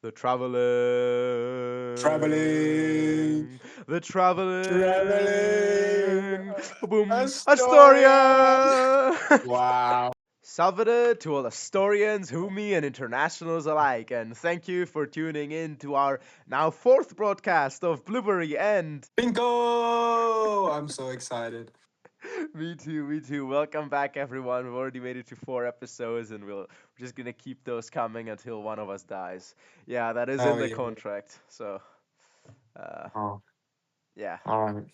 The Traveling, traveling, the traveling, traveling, boom, Astoria. Astoria! Wow. Salvador to all Astorians, Humi, and internationals alike, and thank you for tuning in to our now fourth broadcast of Blueberry and Pinkho! I'm so excited. me too, me too. Welcome back, everyone. We've already made it to 4 episodes, and we're just gonna keep those coming until one of us dies. Yeah, that is in Hell the yeah. contract. So, uh, Oh, yeah. all right.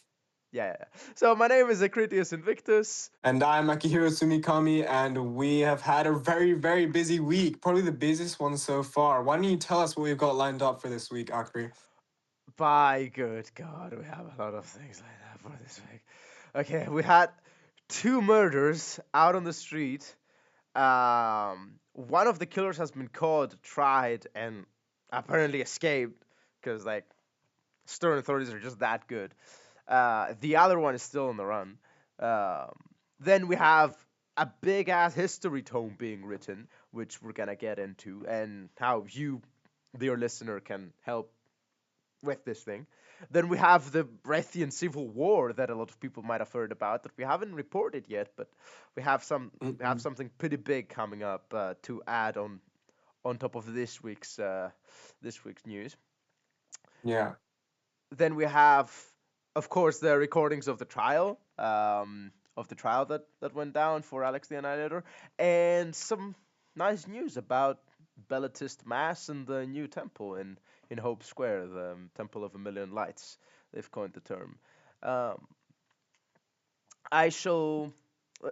Yeah. So my name is Akritious Invictus. And I'm Akihiro Tsumikami, and we have had a very, very busy week. Probably the busiest one so far. Why don't you tell us what we've got lined up for this week, Akri? By good God, we have a lot of things like that for this week. Okay, we had two murders out on the street. One of the killers has been caught, tried, and apparently escaped because like stern authorities are just that good. The other one is still on the run. Um, then we have a big ass history tome being written, which we're gonna get into, and how you, dear listener, can help with this thing. Then we have the Rethian civil war that a lot of people might have heard about that we haven't reported yet, but we have Mm-mm. something pretty big coming up to add on top of this week's news. Yeah. Then we have, of course, the recordings of the trial that went down for Alex the Annihilator, and some nice news about Bellatist Mass and the new temple in Hope Square, the Temple of a Million Lights. They've coined the term. Um, I shall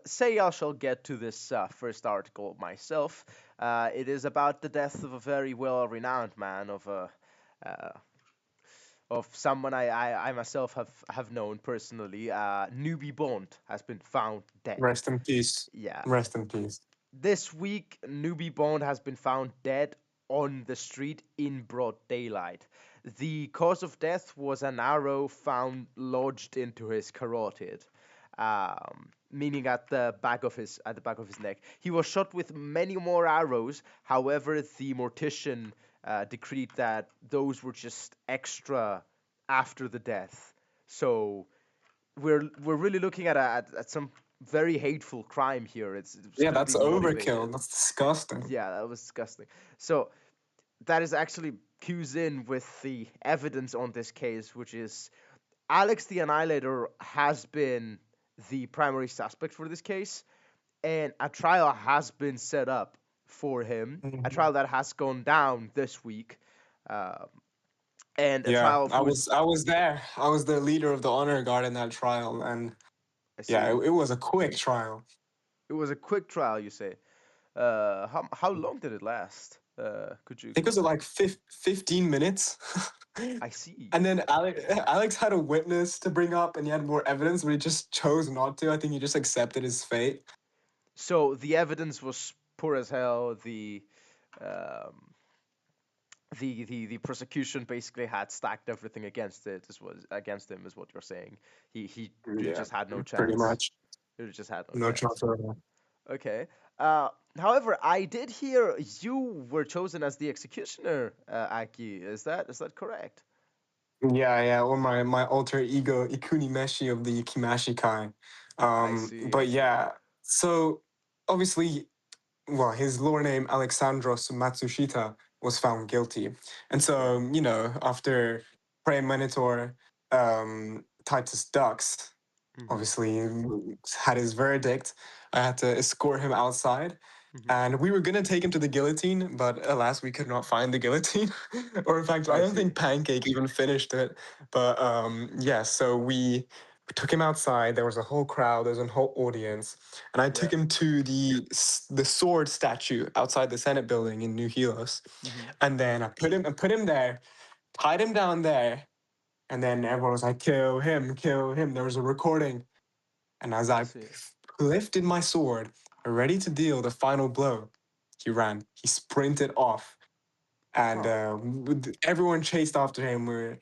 say I shall get to this first article myself. It is about the death of a very well-renowned man uh, of someone I myself have known personally. Newbie Bond has been found dead. Rest in peace. Yeah, Rest in peace. this week Newbie Bond has been found dead on the street in broad daylight. The cause of death was an arrow found lodged into his carotid, meaning at the back of his neck. He was shot with many more arrows. However, the mortician decreed that those were just extra after the death. So we're really looking at some very hateful crime here. It's Yeah, that's clearly overkill. motivated. That's disgusting. Yeah, that was disgusting. So that is actually cues in with the evidence on this case, which is Alex the Annihilator has been the primary suspect for this case, and a trial has been set up for him. A Mhm. trial that has gone down this week, uh, and a Yeah, trial whose I was there. I was the leader of the honor guard in that trial, and I yeah, see. it was a quick trial. It was a quick trial, you say. How long did it last? I think it was like 15 minutes. I see. And then Alex had a witness to bring up, and he had more evidence, but he just chose not to. I think he just accepted his fate. So the evidence was poor as hell. Um, the prosecution basically had stacked everything against it. This was against him, is what you're saying. He Yeah, just had no pretty chance. much. He just had no No chance. chance at all. Okay. However, I did hear you were chosen as the executioner, Aki. Is that correct? Yeah, yeah, or my alter ego Ikunimeshi of the Ikimashi Kai. I see. I But see. yeah, so obviously, well, his lore name Alexandros Matsushita was found guilty, and Yeah. so after Prime Minotaur, Titus Dux, Mhm. obviously had his verdict. I had to escort him outside, Mhm. and we were gonna take him to the guillotine, but alas, we could not find the guillotine. Or in fact, I I don't see. think Pancake even finished it. But yeah, so we took him outside. There was a whole crowd. There was a whole audience, and I Yeah. took him to the sword statue outside the Senate building in New Helos, Mhm. and then I put him there, tied him down there, and then everyone was like, "Kill him, kill him." There was a recording, and as I I see. lifted my sword, ready to deal the final blow, he ran. He sprinted off, and Huh. everyone chased after him. So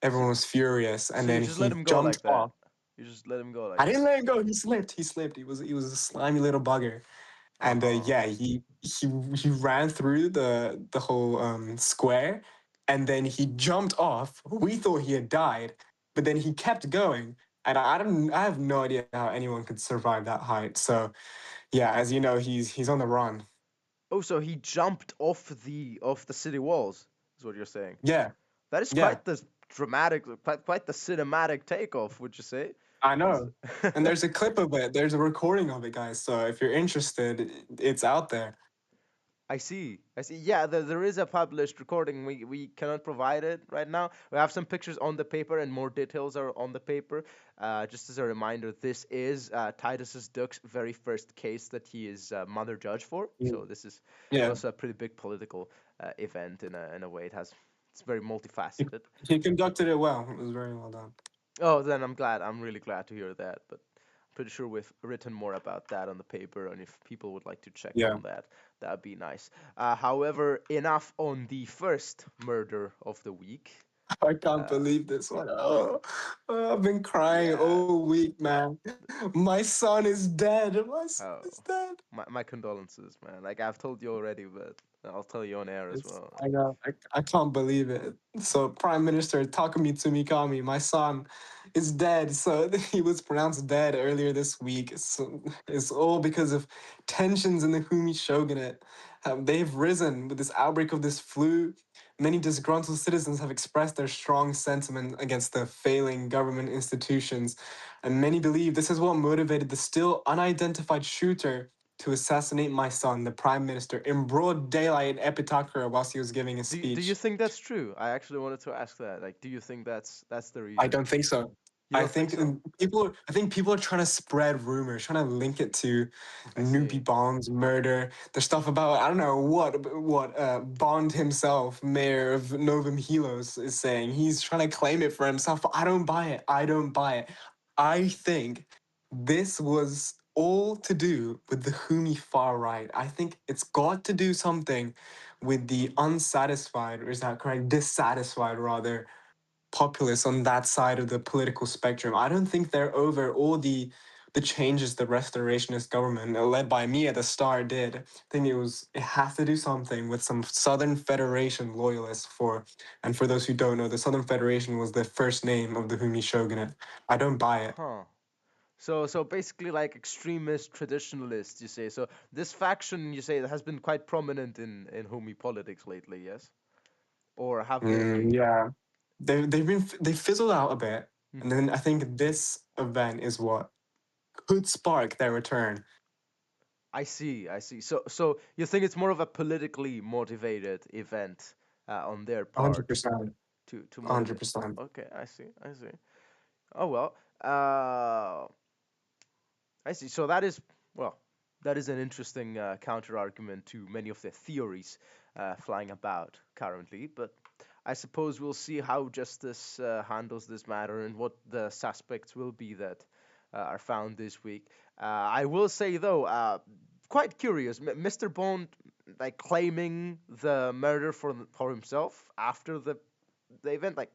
Everyone was furious, and so you then just let he him go jumped like that. off. You just let him go like I that. didn't let him go. He slipped. He slipped. He was a slimy little bugger. And Uh-huh. yeah, he ran through the whole square, and then he jumped off. We thought he had died, but then he kept going. And I have no idea how anyone could survive that height. So yeah, as you know, he's on the run. Oh, so he jumped off the city walls, is what you're saying. Yeah, That is yeah, quite the dramatic, quite the cinematic takeoff, would you say? I Is know. And there's a clip of it. There's a recording of it, guys. So if you're interested, it's out there. I see. I see. Yeah, there is a published recording. We cannot provide it right now. We have some pictures on the paper and more details are on the paper. Just as a reminder, this is Titus's Duck's very first case that he is mother judge for. Mm. So this is Yeah, also a pretty big political event in a way. It's very he, multifaceted. he conducted it well. It was very well done. Oh, then I'm glad. I'm really glad to hear that. But I'm pretty sure we've written more about that on the paper, and if people would like to check Yeah. on that, that'd be nice. However, enough on the first murder of the week. I can't Uh, believe this one. Oh, I've been crying yeah. all week, man. My son is dead. My son Oh, is dead. my condolences, man. Like I've told you already, but I'll tell you on air as well. I know. I can't believe it. So, Prime Minister Takumi Tsumikami, my son, is dead. So, he was pronounced dead earlier this week. So, it's all because of tensions in the Humi shogunate. They've risen with this outbreak of this flu. Many disgruntled citizens have expressed their strong sentiment against the failing government institutions. And many believe this is what motivated the still unidentified shooter to assassinate my son, the prime minister, in broad daylight in Epitakura whilst he was giving a Do you speech. think that's true? I actually wanted to ask that. Like, do you think that's the I reason? don't think so. You don't think so? I think people are trying to spread rumors, trying to link it to I see. Nubi Bond's murder. There's stuff about I don't know what Bond himself, mayor of Novum Helos, is saying. He's trying to claim it for himself. I don't buy it. I don't buy it. I think this was all to do with the Humi far right. I think it's got to do something with the unsatisfied, or is that correct? Dissatisfied rather populace on that side of the political spectrum. I don't think they're over all the changes the restorationist government led by me at the start did. I think it has to do something with some Southern Federation loyalists and for those who don't know, the Southern Federation was the first name of the Humi shogunate. I don't buy it. Huh. So basically like extremist traditionalists, you say. So this faction, you say, has been quite prominent in Humi politics lately, yes? Or have they? Yeah, they fizzled out a bit, and Hmm. then I think this event is what could spark their return. I see, I see. So you think it's more of a politically motivated event on their part 100%. to motivate? 100%. Okay, I see, I see. Oh well, uh, I see. So that is well, that is an interesting counter argument to many of the theories flying about currently. But I suppose we'll see how justice handles this matter and what the suspects will be that are found this week. I will say though, quite curious, Mr. Bond like claiming the murder for himself after the event, like.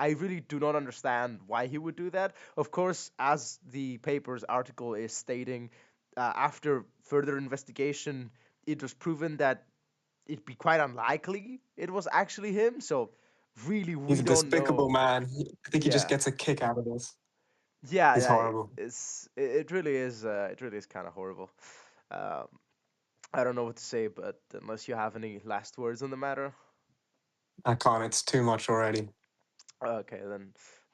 I really do not understand why he would do that. Of course, as the paper's article is stating, after further investigation, it was proven that it'd be quite unlikely it was actually him. So, really, He's we a don't despicable know. man. I think he just Yeah, gets a kick out of this. yeah, He's yeah. horrible. It really is. It really is kind of horrible. Um, I don't know what to say, but unless you have any last words on the matter, I can't. It's too much already. okay,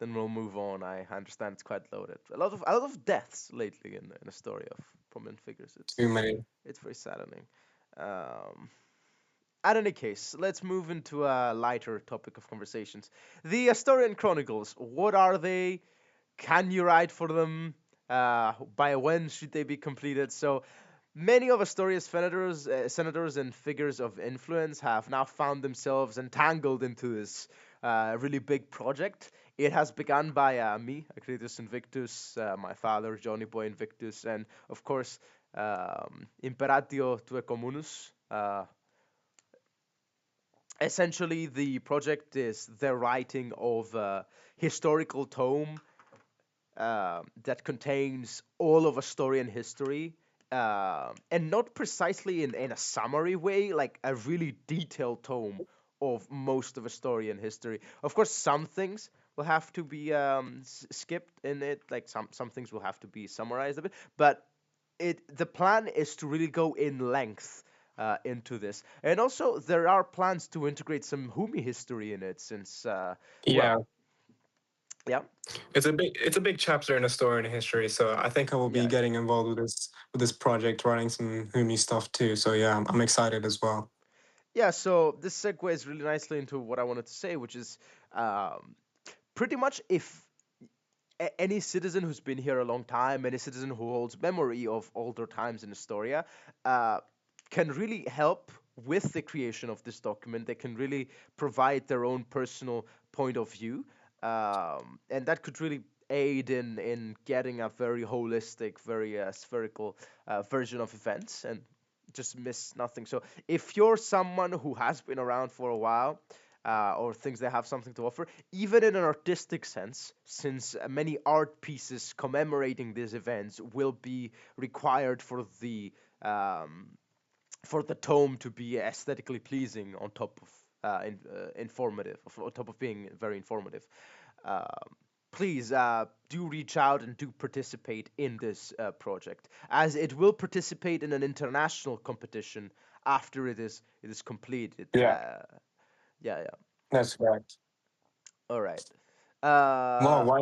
then we'll move on. I understand it's quite loaded. A lot of deaths lately in a story of prominent figures. Too many. It's very saddening. Um, at any case, let's move into a lighter topic of conversations. The Astorian Chronicles. What are they? Can you write for them? By when should they be completed? So many of Astoria's senators and figures of influence have now found themselves entangled into this really big project. It has begun by me, Akritious Invictus, my father, Johnny Boy Invictus, and of course, Imperatio Tue Communus. Essentially, the project is the writing of a historical tome that contains all of Astorian history and not precisely in a summary way, like a really detailed tome of most of Astorian history. Of course, some things will have to be skipped in it, like some things will have to be summarized a bit, but the plan is to really go in length into this, and also there are plans to integrate some Humi history in it, since Yeah, well, yeah, it's a big chapter in Astorian history. So I think I will be yeah, getting involved with this project, writing some Humi stuff too. So yeah, I'm excited as well. yeah. So this segues really nicely into what I wanted to say, which is um, pretty much if any citizen who's been here a long time, any citizen who holds memory of older times in Astoria, uh, can really help with the creation of this document. They can really provide their own personal point of view, and that could really aid in getting a very holistic, very spherical version of events and just miss nothing. So if you're someone who has been around for a while, or thinks they have something to offer, even in an artistic sense, since many art pieces commemorating these events will be required um, for the tome to be aesthetically pleasing, on top of informative, on top of being very informative. Um, Please do reach out and do participate in this project, as it will participate in an international competition after it is completed. Yeah, Yeah, yeah. that's correct. All right. Well, Uh, why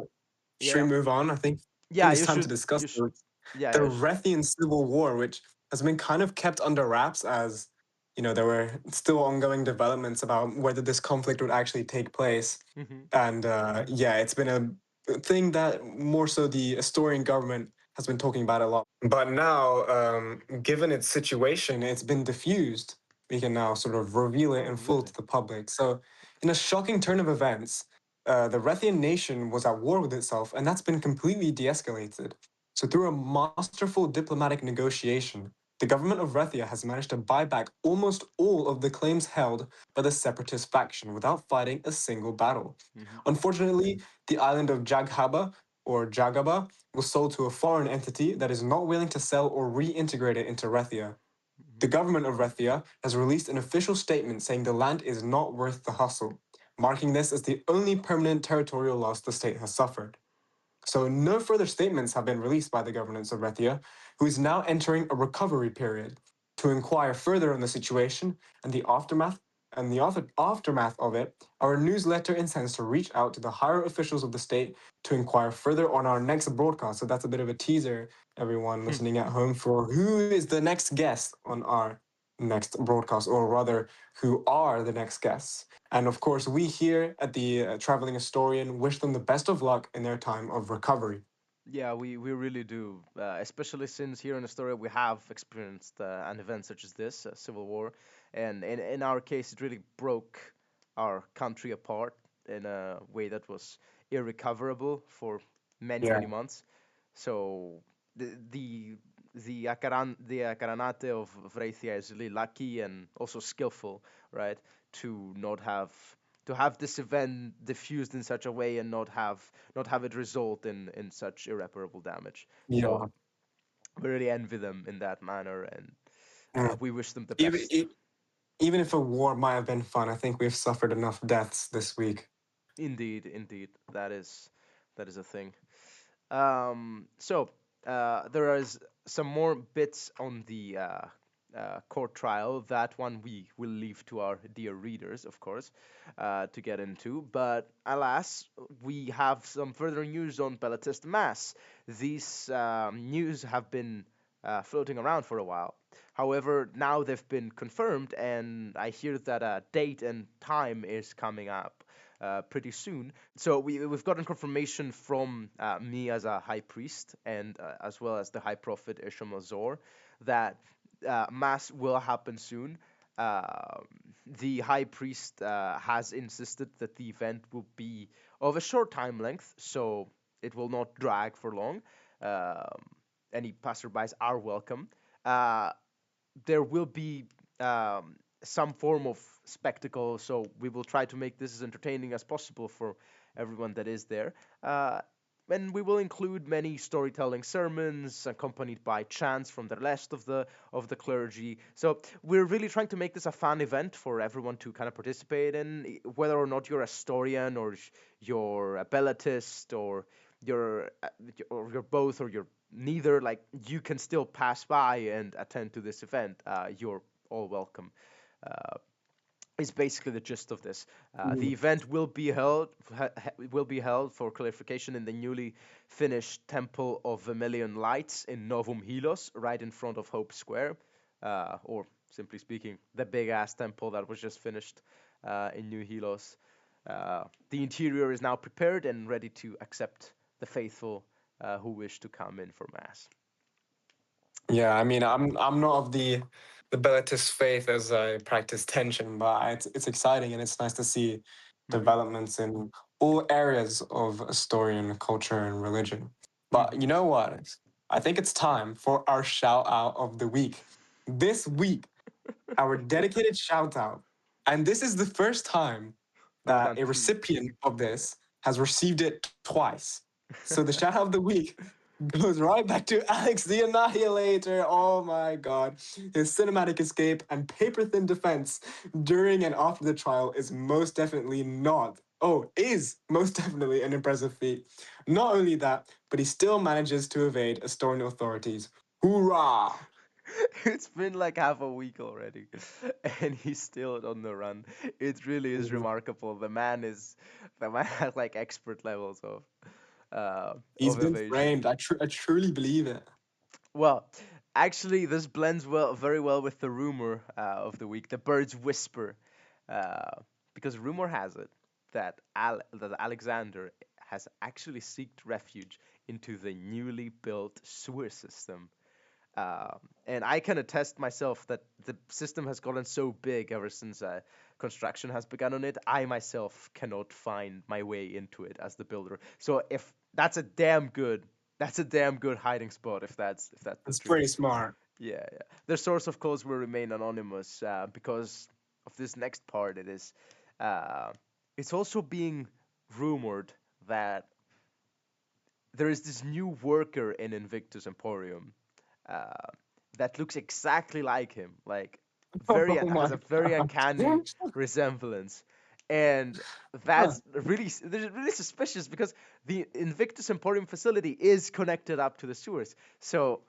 yeah, should we yeah. move on? I think Yeah, it's you time to should. discuss You should. the Yeah, you should. Rethian Civil War, which has been kind of kept under wraps as there were still ongoing developments about whether this conflict would actually take place. Hmm. And yeah, it's been a thing that more so the Astorian government has been talking about a lot. But now, given its situation, it's been diffused. We can now sort of reveal it Oh, in full really? to the public. So, in a shocking turn of events, the Rethian nation was at war with itself, and that's been completely de escalated. So, through a masterful diplomatic negotiation, the government of Rethia has managed to buy back almost all of the claims held by the separatist faction without fighting a single battle. Hmm. Unfortunately, the island of Jaghaba or Jagaba was sold to a foreign entity that is not willing to sell or reintegrate it into Rethia. Hmm. The government of Rethia has released an official statement saying the land is not worth the hustle, marking this as the only permanent territorial loss the state has suffered. So no further statements have been released by the governance of Rethia, who is now entering a recovery period to inquire further on the situation and the aftermath. And the aftermath of it, our newsletter intends to reach out to the higher officials of the state to inquire further on our next broadcast. So that's a bit of a teaser, everyone listening at home, for who is the next guest on our next broadcast, or rather, who are the next guests. And of course, we here at the Traveling Historian wish them the best of luck in their time of recovery. Yeah, we really do. Especially since here in Astoria we have experienced an event such as this, a civil war, and in our case it really broke our country apart in a way that was irrecoverable for many Yeah. many months. So the Akaranate of Vreithia is really lucky and also skillful, right? To not have to have this event diffused in such a way and not have it result in such irreparable damage. So Yeah. we really envy them in that manner, and Mm. we wish them the Even, best. e- even if a war might have been fun, I think we've suffered enough deaths this week. Indeed, indeed, that is a thing. So there is some more bits on the court trial. That one we will leave to our dear readers, of course, to get into. But alas, we have some further news on Bellatist Mass. These news have been floating around for a while. However, now they've been confirmed, and I hear that a date and time is coming up pretty soon. So we've gotten confirmation from me as a high priest, and as well as the high prophet Ishamazor, that mass will happen soon. Um the high priest has insisted that the event will be of a short time length, so it will not drag for long. Um, any passerbys are welcome. Uh, there will be some form of spectacle, so we will try to make this as entertaining as possible for everyone that is there. Uh, and we will include many storytelling sermons accompanied by chants from the rest of the clergy. So we're really trying to make this a fun event for everyone to kind of participate in, whether or not you're a Storian or you're a Bellatist or you're both or you're neither. Like you can still pass by and attend to this event. You're all welcome. Uh, is basically the gist of this. The Mm. event will be held for clarification in the newly finished Temple of Vermilion Lights in Novum Hilos, right in front of Hope Square, or simply speaking, the big ass temple that was just finished in New Hilos. The interior is now prepared and ready to accept the faithful who wish to come in for mass. Yeah, I mean, I'm not of the Bellatist faith as I practice tension, but it's exciting and it's nice to see Hmm. developments in all areas of Astorian culture and religion. But Hmm. you know what? I think it's time for our shout out of the week. This week, our dedicated shout out, and this is the first time Well that done, a too. recipient of this has received it twice. So the shout out of the week goes right back to Alex the Annihilator. Oh my god. His cinematic escape and paper thin defense during and after the trial is most definitely not. Oh, is most definitely an impressive feat. Not only that, but he still manages to evade Astorian authorities. Hoorah! It's been like half a week already, and he's still on the run. It really is remarkable. The man has like expert levels He's of been evasion. framed. I truly believe it. Well, actually, this blends very well with the rumor of the week, the bird's whisper, uh, because rumor has it that Alexander has actually sought refuge into the newly built sewer system. And I can attest myself that the system has gotten so big ever since construction has begun on it. I myself cannot find my way into it as the builder. So if that's a damn good hiding spot. If that's the It's truth. pretty smart. Yeah, yeah. The source, of course, will remain anonymous because of this next part. Uh, it's also being rumored that there is this new worker in Invictus Emporium uh, that looks exactly like him, like very Oh has my a very god. uncanny resemblance, and Huh. really suspicious because the Invictus Emporium facility is connected up to the sewers. So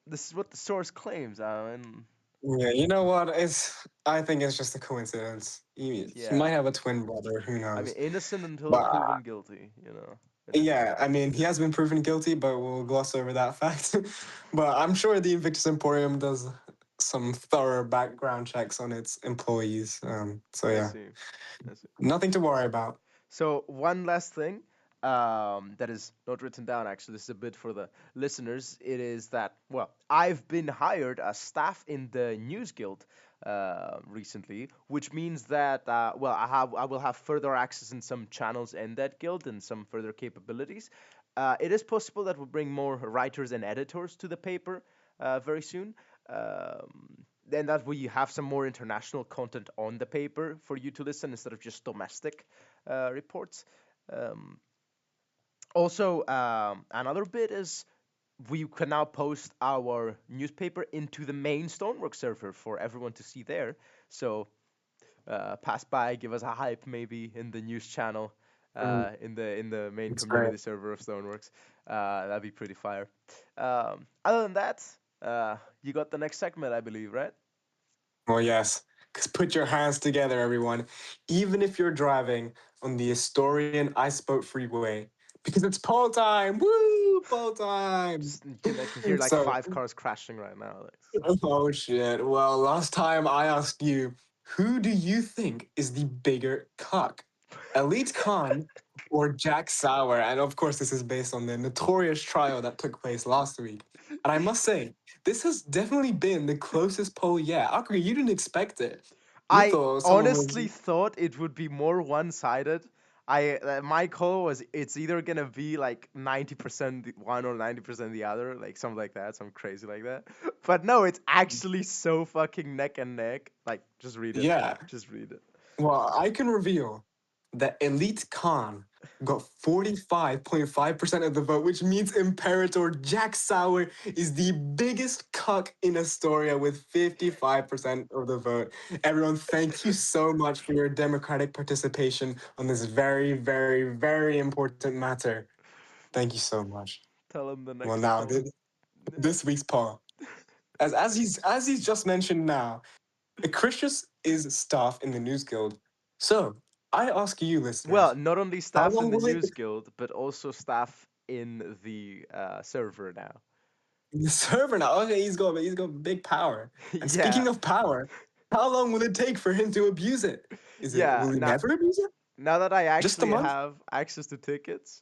this is what the source claims. And Yeah, you know what? I think it's just a coincidence. He yeah, might have a twin brother, who I mean, knows? innocent until But proven guilty. Innocent yeah, until I proven mean, he has guilty. been proven guilty, but we'll gloss over that fact. But I'm sure the Invictus Emporium does some thorough background checks on its employees. So I yeah, see. I see. nothing to worry about. So one last thing that is not written down. Actually, this is a bit for the listeners. It is that I've been hired as staff in the News Guild recently, which means that I will have further access in some channels in that guild and some further capabilities. It is possible that we'll bring more writers and editors to the paper very soon. And that we have some more international content on the paper for you to listen instead of just domestic reports. Um, Also, another bit is we can now post our newspaper into the main Stonework server for everyone to see there. So pass by, give us a hype maybe in the news channel, Mm, in the main it's great. community server of Stoneworks. That'd be pretty fire. Other than that, you got the next segment, I believe, right? Well, yes. Because put your hands together, everyone. Even if you're driving on the Astorian Iceboat Freeway, because it's poll time. Woo! Poll time. I can hear like So, five cars crashing right now. oh shit. Well, last time I asked you, who do you think is the bigger cuck? Elite Khan or Jack Sauer? And of course, this is based on the notorious trial that took place last week. And I must say, this has definitely been the closest poll yet. Akri, you didn't expect it. You I thought someone was. honestly thought it would be more one-sided. My call was it's either gonna be like 90% one or 90% the other, like something like that, some crazy like that. But no, it's actually so fucking neck and neck. Like, just read it. Yeah. Just read it. Well, I can reveal that Elite Khan got 45.5% of the vote, which means Imperator Jack Sauer is the biggest cuck in Astoria with 55% of the vote. Everyone, thank you so much for your democratic participation on this very, very, very important matter. Thank you so much. Tell him the Well, next now poem. this week's poem, as he's just mentioned now, Akritious is staff in the News Guild. So I ask you, Well, listeners, not only how staff in long the will it news guild, but also staff in the server now. the server now? Okay, he's got big power. And Yeah, speaking of power, how long will it take for him to abuse it? yeah. Will he never abuse it? Now that I Just a actually month? have access to tickets,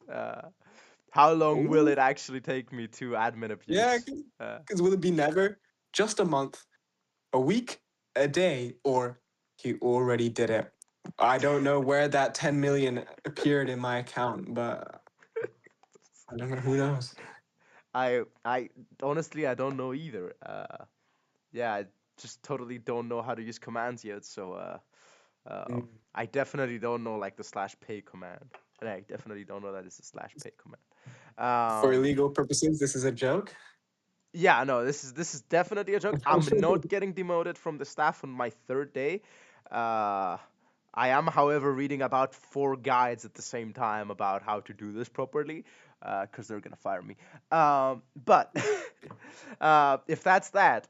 how long will Oh, it actually take me to admin yeah. abuse? Because will it be never? Just a month, a week, a day, or he already did it? I don't know where that 10 million appeared in my account, but I don't know. Who knows? I honestly I don't know either. Yeah, I just totally don't know how to use commands yet. So Mm. I definitely don't know like the slash pay command, and I definitely don't know that it's a slash pay command. For Um, illegal purposes, this is a joke. yeah, no, this is definitely a joke. I'm not getting demoted from the staff on my third day. Uh, I am, however, reading about 4 guides at the same time about how to do this properly, because they're gonna fire me. But if that's that,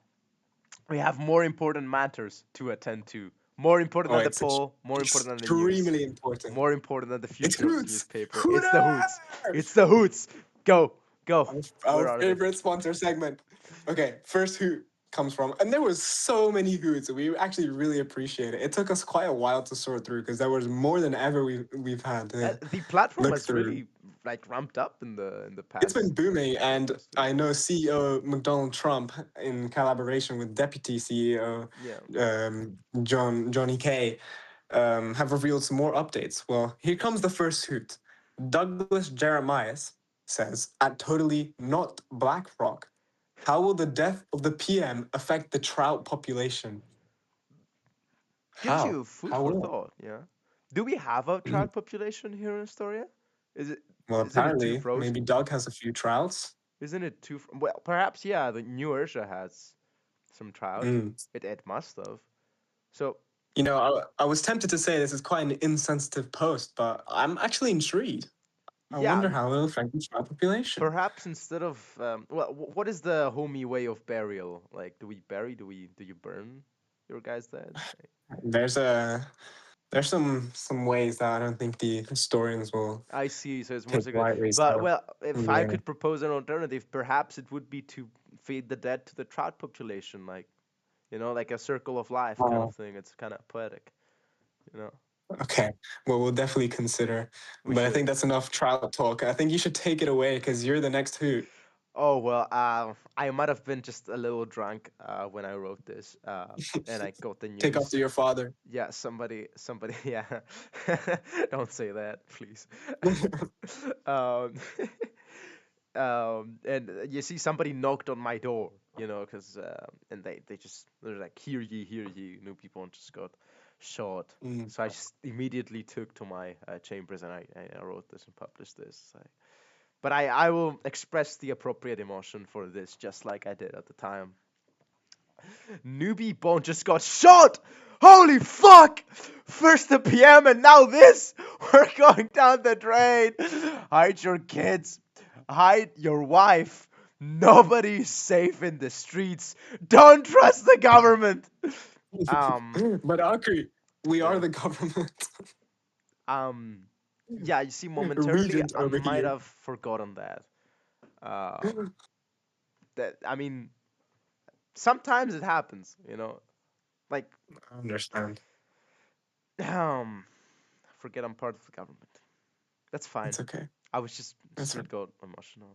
we have more important matters to attend to. More important Oh, than the it's poll. More important than the news. extremely important. More important than the It's future of the Hoots! newspaper. It's the Hoots. Hooter! It's the Hoots. Go, go. Our Where are they? favorite sponsor segment. Okay, first Hoot comes from, and there was so many Hoots. We actually really appreciate it. It took us quite a while to sort through because there was more than ever we've had to The platform look has through. really like ramped up in the It's been past booming, and past I week. know CEO McDonald Trump, in collaboration with Deputy CEO Yeah. Johnny K, have revealed some more updates. Well, here comes the first hoot. Douglas Jeremias says, at Totally Not BlackRock, how will the death of the PM affect the trout population? Gives How? you food How for will thought. Yeah. Do we have a it? trout population here in Astoria? Is it Well, isn't it too apparently, maybe frozen? Doug has a few trouts. Isn't it too? Well, perhaps yeah. The New Ursa has some trout. Mm. It must have. So I was tempted to say this is quite an insensitive post, but I'm actually intrigued. I yeah, wonder how it'll affect the trout population. perhaps instead of well, what is the homey way of burial? Like, do we bury? Do you burn your guys dead? Like, There's a there's some ways that I don't think the historians will I see. So it's more take secret. lightly. But So well, if I yeah. could propose an alternative, perhaps it would be to feed the dead to the trout population, like like a circle of life kind of Oh, thing. It's kind of poetic, you know. okay. Well, we'll definitely consider. We But I should. think that's enough trout talk. I think you should take it away because you're the next hoot. Oh well, I might have been just a little drunk when I wrote this, and I got the Take after news. your father. Yeah, somebody, yeah. Don't say that, please. um, and you see, somebody knocked on my door, because and they're like, hear ye, new people just got shot. Mm. So I just immediately took to my chambers and I wrote this and published this. But I will express the appropriate emotion for this, just like I did at the time. Newbie Bone just got shot! Holy fuck! First the PM and now this! We're going down the drain! Hide your kids. Hide your wife. Nobody's safe in the streets. Don't trust the government! Um, But Akri, we are yeah. the government. Um, yeah, you see, momentarily, Regent I over might here. have forgotten that. Um, I mean, sometimes it happens, like, I understand. um, forget I'm part of the government. That's fine. It's okay. I was just It's still okay. got emotional.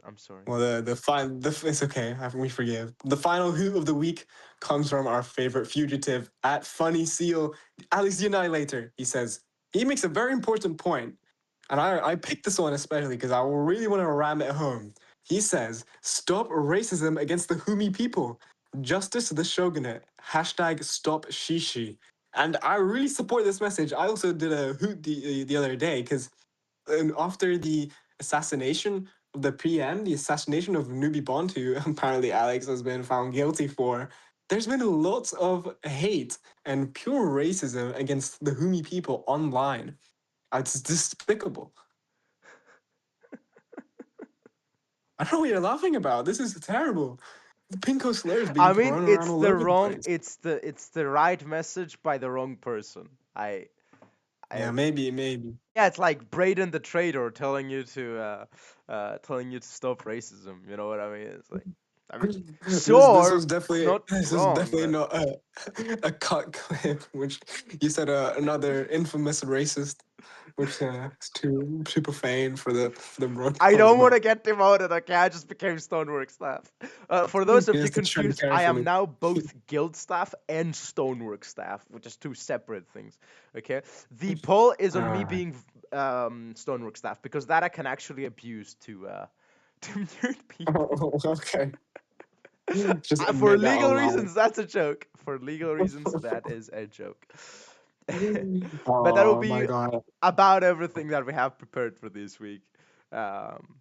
I'm sorry. Well, it's okay. We forgive. The final hoot of the week comes from our favorite fugitive at Funny Seal, Alex the Annihilator. He says he makes a very important point, and I picked this one especially because I really want to ram it home. He says, "Stop racism against the Humi people. Justice to the shogunate. Hashtag Stop Shishi." And I really support this message. I also did a hoot the other day because and after the assassination of the PM, the assassination of Nubi Bond, who apparently Alex has been found guilty for, there's been lots of hate and pure racism against the Humi people online. It's despicable. I don't know what you're laughing about. This is terrible. The Pinkho slur is being I mean, thrown around it's all the over the wrong, place. it's the right message by the wrong person. Yeah, I maybe. Yeah, it's like Braden the traitor telling you to stop racism. You know what I mean? It's like, I mean, This sure, was it's definitely not wrong, but not a cut clip, which you said another infamous racist, which is too profane for the I don't broadcast, want but to get demoted. Okay, I just became Stonework staff. For those you of you have to tread confused, I am carefully. now both guild staff and Stonework staff, which is two separate things. Okay, the poll is on me Alright. being Stonework staff because that I can actually abuse to to mute people. Oh, okay. Just For admit that legal online. reasons, that's a joke. For legal reasons, that is a joke. But that will Oh my be god. about everything that we have prepared for this week. Um,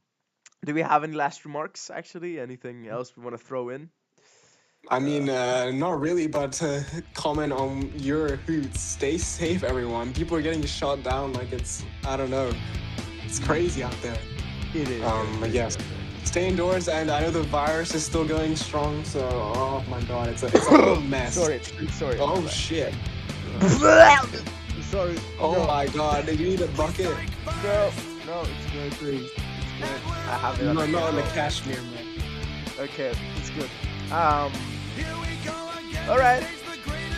do we have any last remarks, actually? Anything else we want to throw in? I mean, not really, but comment on your Hoots. Stay safe, everyone. People are getting shot down like it's, I don't know, it's crazy out there. It is getting But crazy yes, out stay indoors, and I know the virus is still going strong, so, oh my god, it's a whole there. mess. Sorry. Oh shit. Sorry. Oh No. my god, did you need a bucket? No, it's good. Please. It's good. I have it. No, under not in the control. cashmere, man. Okay, it's good. All right.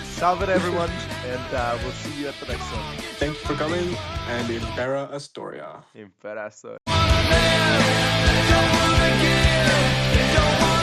Salve it, everyone, and we'll see you at the next one. Thank you for coming, and Impera Astoria. Imperator. Don't wanna give, don't wanna